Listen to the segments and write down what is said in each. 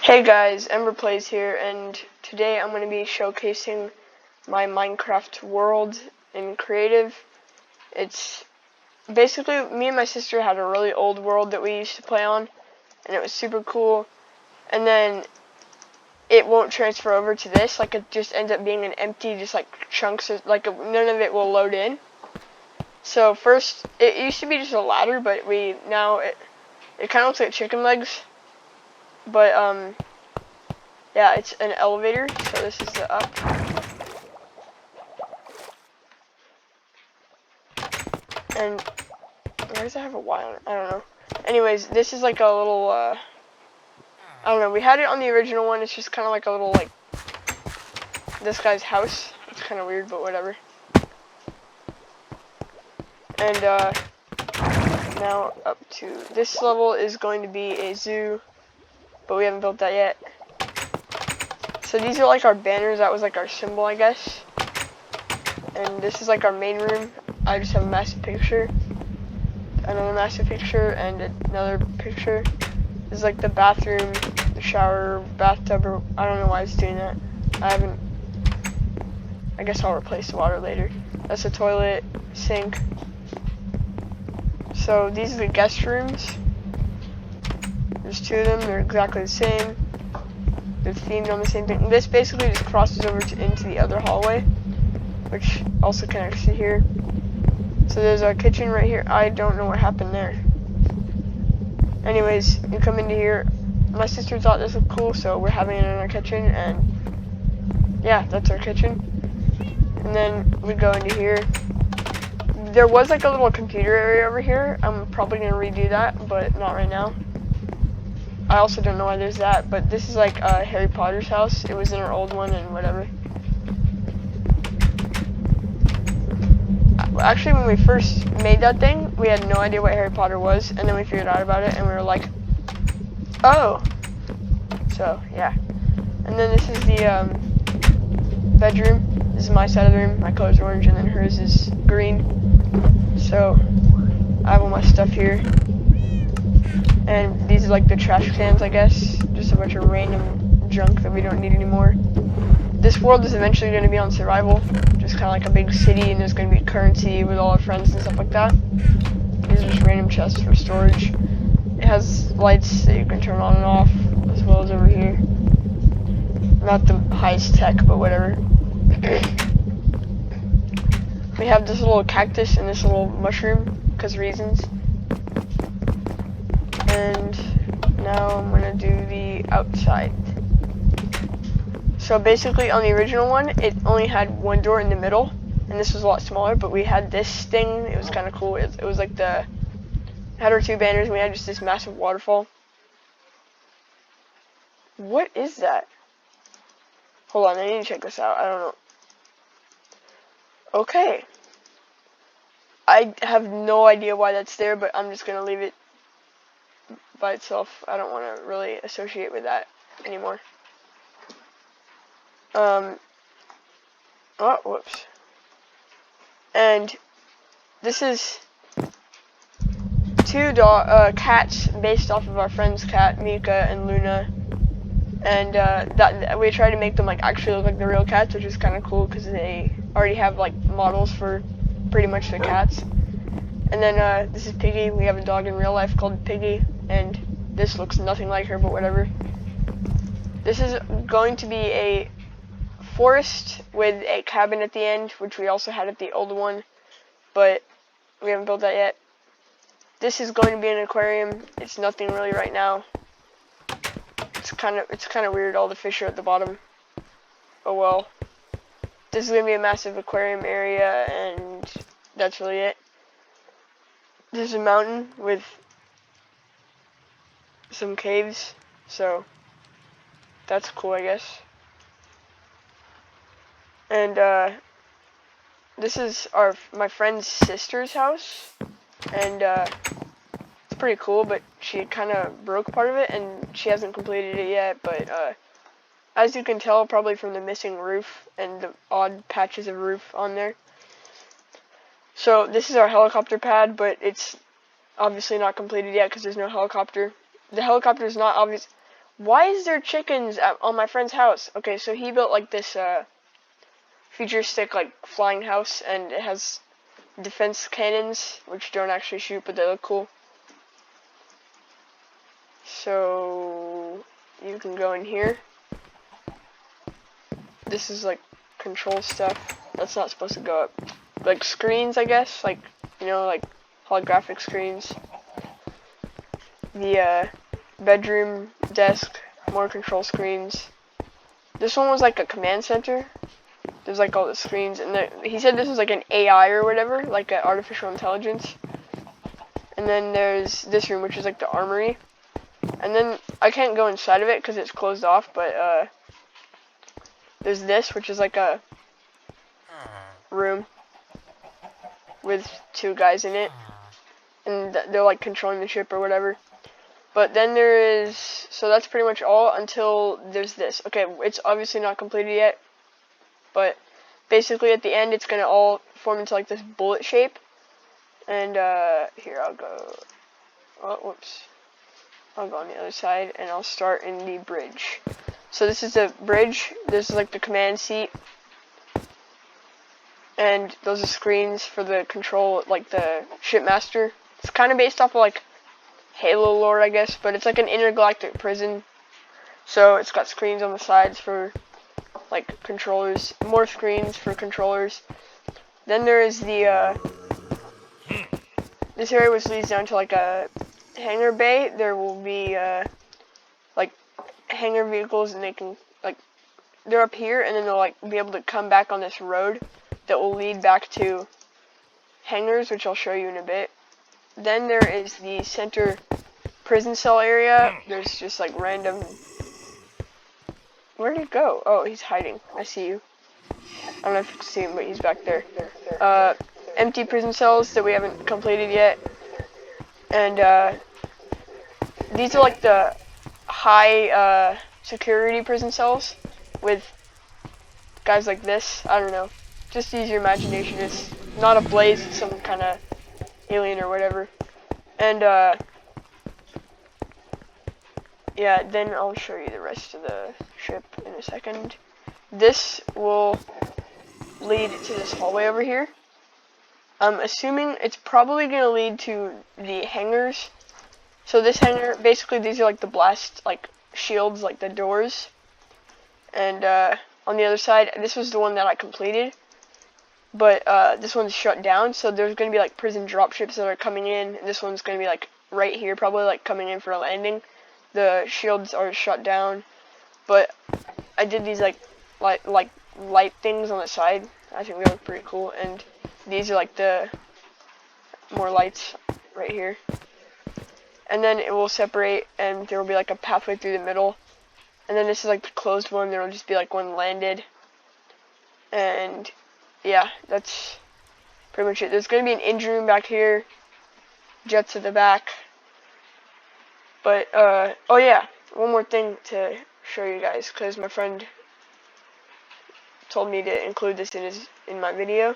Hey guys, Ember Plays here, and today I'm going to be showcasing my Minecraft world in creative. It's basically, me and my sister had a really old world that we used to play on, and it was super cool, and then it won't transfer over to this, like it just ends up being an empty, just like chunks, like none of it will load in. So first, it used to be just a ladder, but it kind of looks like chicken legs, but yeah, it's an elevator, so this is the up. And why does it have a Y on it? I don't know. Anyways, this is like a little, I don't know, we had it on the original one. It's just kind of like a little, like, this guy's house. It's kind of weird, but whatever. And, now up to this level is going to be a zoo, but we haven't built that yet. So these are like our banners. That was like our symbol, I guess. And this is like our main room. I just have a massive picture, another massive picture, and another picture. This is like the bathroom, the shower, bathtub, or I don't know why it's doing that. I guess I'll replace the water later. That's the toilet, sink. So these are the guest rooms. There's two of them, they're exactly the same. They're themed on the same thing. This basically just crosses over into the other hallway, which also connects to here. So there's our kitchen right here. I don't know what happened there. Anyways, you come into here. My sister thought this looked cool, so we're having it in our kitchen, and yeah, that's our kitchen. And then we go into here. There was like a little computer area over here. I'm probably gonna redo that, but not right now. I also don't know why there's that, but this is like Harry Potter's house. It was in our old one and whatever. Actually, when we first made that thing, we had no idea what Harry Potter was, and then we figured out about it, and we were like, oh. So, yeah. And then this is the bedroom. This is my side of the room. My color's orange, and then hers is green. So, I have all my stuff here. And these are like the trash cans, I guess. Just a bunch of random junk that we don't need anymore. This world is eventually going to be on survival. Just kind of like a big city, and there's going to be currency with all our friends and stuff like that. These are just random chests for storage. It has lights that you can turn on and off, as well as over here. Not the highest tech, but whatever. We have this little cactus and this little mushroom, because reasons. And now I'm going to do the outside. So basically on the original one, it only had one door in the middle, and this was a lot smaller, but we had this thing. It was kind of cool. It was like it had our two banners, and we had just this massive waterfall. What is that? Hold on, I need to check this out. I don't know. Okay. I have no idea why that's there, but I'm just going to leave it by itself. I don't want to really associate with that anymore. Oh, whoops. And this is two cats based off of our friend's cat, Mika and Luna. And that we tried to make them like actually look like the real cats, which is kind of cool because they already have like models for pretty much the cats. And then this is Piggy. We have a dog in real life called Piggy, and this looks nothing like her, but whatever. This is going to be a forest with a cabin at the end, which we also had at the old one, but we haven't built that yet. This is going to be an aquarium. It's nothing really right now. It's kind of weird. All the fish are at the bottom. Oh well. This is gonna be a massive aquarium area, and that's really it. There's a mountain with some caves, so that's cool, I guess. And this is my friend's sister's house, and it's pretty cool, but she kind of broke part of it, and she hasn't completed it yet, but as you can tell probably from the missing roof and the odd patches of roof on there. So this is our helicopter pad, but it's obviously not completed yet because there's no helicopter. The helicopter is not obvious. Why is there chickens on my friend's house? Okay, so he built like this futuristic like flying house, and it has defense cannons which don't actually shoot, but they look cool. So you can go in here. This is like control stuff. That's not supposed to go up. Like screens, I guess, like, you know, like holographic screens. The bedroom, desk, more control screens. This one was like a command center. There's like all the screens, and he said this was like an AI or whatever, like an artificial intelligence. And then there's this room, which is like the armory. And then I can't go inside of it because it's closed off, but there's this, which is like a room with two guys in it, and they're like controlling the ship or whatever. But then there is, so that's pretty much all until there's this. Okay, it's obviously not completed yet, but basically at the end it's gonna all form into like this bullet shape. And here I'll go. Oh, whoops. I'll go on the other side, and I'll start in the bridge. So this is the bridge. This is like the command seat, and those are screens for the control, like the shipmaster. It's kind of based off of like Halo lore, I guess, but it's like an intergalactic prison. So it's got screens on the sides for like controllers, more screens for controllers. Then there is the this area which leads down to like a hangar bay. There will be like hangar vehicles, and they can like, they're up here, and then they'll like be able to come back on this road that will lead back to hangars, which I'll show you in a bit. Then there is the center prison cell area. There's just like random. Where did he go? Oh, he's hiding. I see you. I don't know if you can see him, but he's back there. Empty prison cells that we haven't completed yet. And these are like the high security prison cells with guys like this. I don't know. Just use your imagination. It's not a blaze, it's some kind of alien or whatever. And yeah, then I'll show you the rest of the ship in a second. This will lead to this hallway over here. I'm assuming it's probably going to lead to the hangars. So this hangar, basically these are like the blast like shields, like the doors. And on the other side, this was the one that I completed. But this one's shut down, so there's going to be like prison dropships that are coming in. And this one's going to be like right here, probably like coming in for a landing. The shields are shut down, but I did these like light things on the side. I think they look pretty cool, and these are like the more lights right here. And then it will separate, and there will be like a pathway through the middle. And then this is like the closed one. There will just be like one landed. And yeah, that's pretty much it. There's going to be an engine room back here, jets at the back. But oh yeah, one more thing to show you guys, because my friend told me to include this in my video.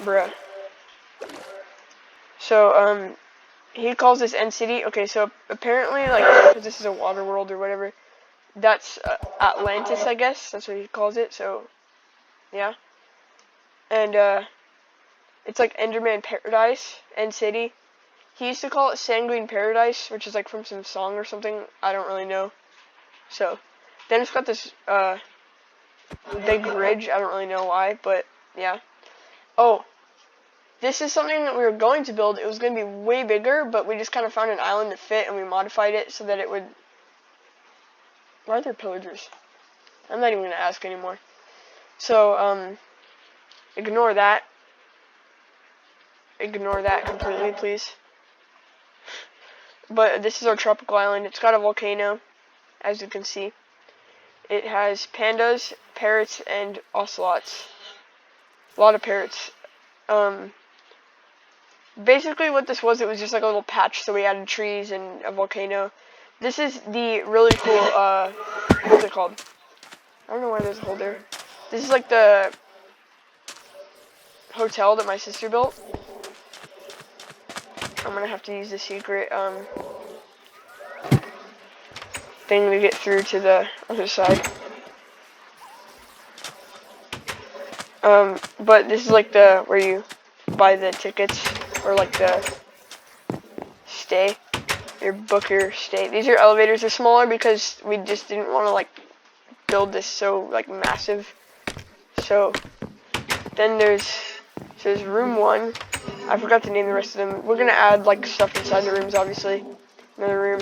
Bruh. So he calls this End City. Okay, so apparently, like, because this is a water world or whatever, that's Atlantis, I guess. That's what he calls it. So yeah, and it's like Enderman Paradise, End City. He used to call it Sanguine Paradise, which is like from some song or something. I don't really know. So then it's got this big ridge. I don't really know why, but yeah. Oh, this is something that we were going to build. It was going to be way bigger, but we just kind of found an island that fit, and we modified it so that it would... Why are there pillagers? I'm not even going to ask anymore. So, ignore that. Ignore that completely, please. But this is our tropical island. It's got a volcano, as you can see. It has pandas, parrots, and ocelots. A lot of parrots. Basically what this was, it was just like a little patch, so we added trees and a volcano. This is the really cool, what's it called? I don't know why there's a hole there. This is like the hotel that my sister built. I'm gonna have to use the secret, thing to get through to the other side. But this is like the where you buy the tickets or like the stay, your book your stay. These are elevators. They're smaller because we just didn't want to like build this so like massive. So then there's room 1. I forgot to name the rest of them. We're gonna add like stuff inside the rooms, obviously. Another room.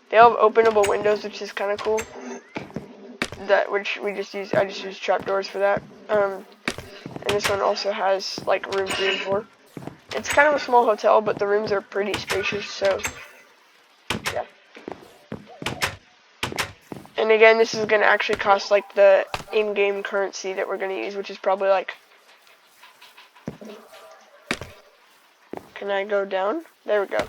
They all have openable windows, which is kind of cool. Which I just use trapdoors for that. And this one also has like room 3 and 4. It's kind of a small hotel, but the rooms are pretty spacious, so yeah. And again, this is gonna actually cost like the in-game currency that we're gonna use, which is probably like. Can I go down? There we go.